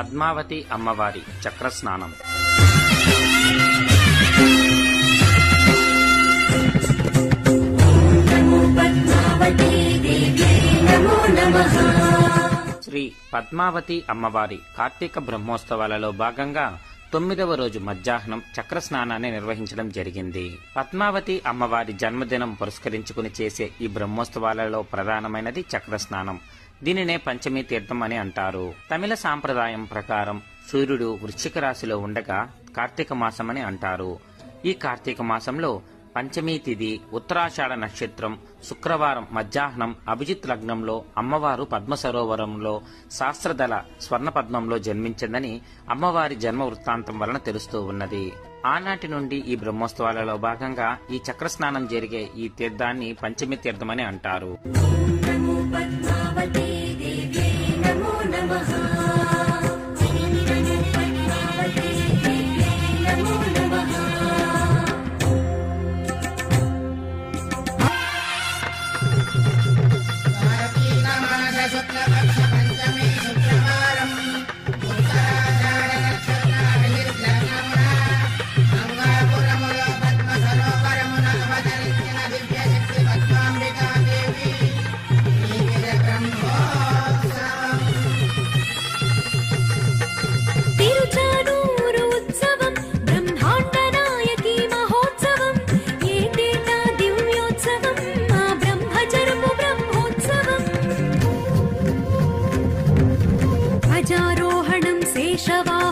పద్మావతి అమ్మవారి చక్రస్నానం. శ్రీ పద్మావతి అమ్మవారి కార్తీక బ్రహ్మోత్సవాలలో భాగంగా 9వ రోజు మధ్యాహ్నం చక్రస్నానాన్ని నిర్వహించడం జరిగింది. పద్మావతి అమ్మవారి జన్మదినం పురస్కరించుకుని చేసే ఈ బ్రహ్మోత్సవాలలో ప్రధానమైనది చక్రస్నానం. దీనినే పంచమీ తీర్థం అని అంటారు. తమిళ సాంప్రదాయం ప్రకారం సూర్యుడు వృశ్చిక రాశిలో ఉండగా కార్తీక మాసమని అంటారు. ఈ కార్తీక మాసంలో పంచమీ తిథి, ఉత్తరాషాఢ నక్షత్రం, శుక్రవారం మధ్యాహ్నం అభిజిత్ లగ్నంలో అమ్మవారు పద్మ సరోవరంలో శాస్త్రదళ స్వర్ణ పద్మంలో జన్మించిందని అమ్మవారి జన్మ వృత్తాంతం వలన తెలుస్తూ ఉన్నది. ఆనాటి నుండి ఈ బ్రహ్మోత్సవాలలో భాగంగా ఈ చక్రస్నానం జరిగే ఈ తీర్థాన్ని పంచమీ తీర్థమని అంటారు. ध्वजारोहणं शेषवा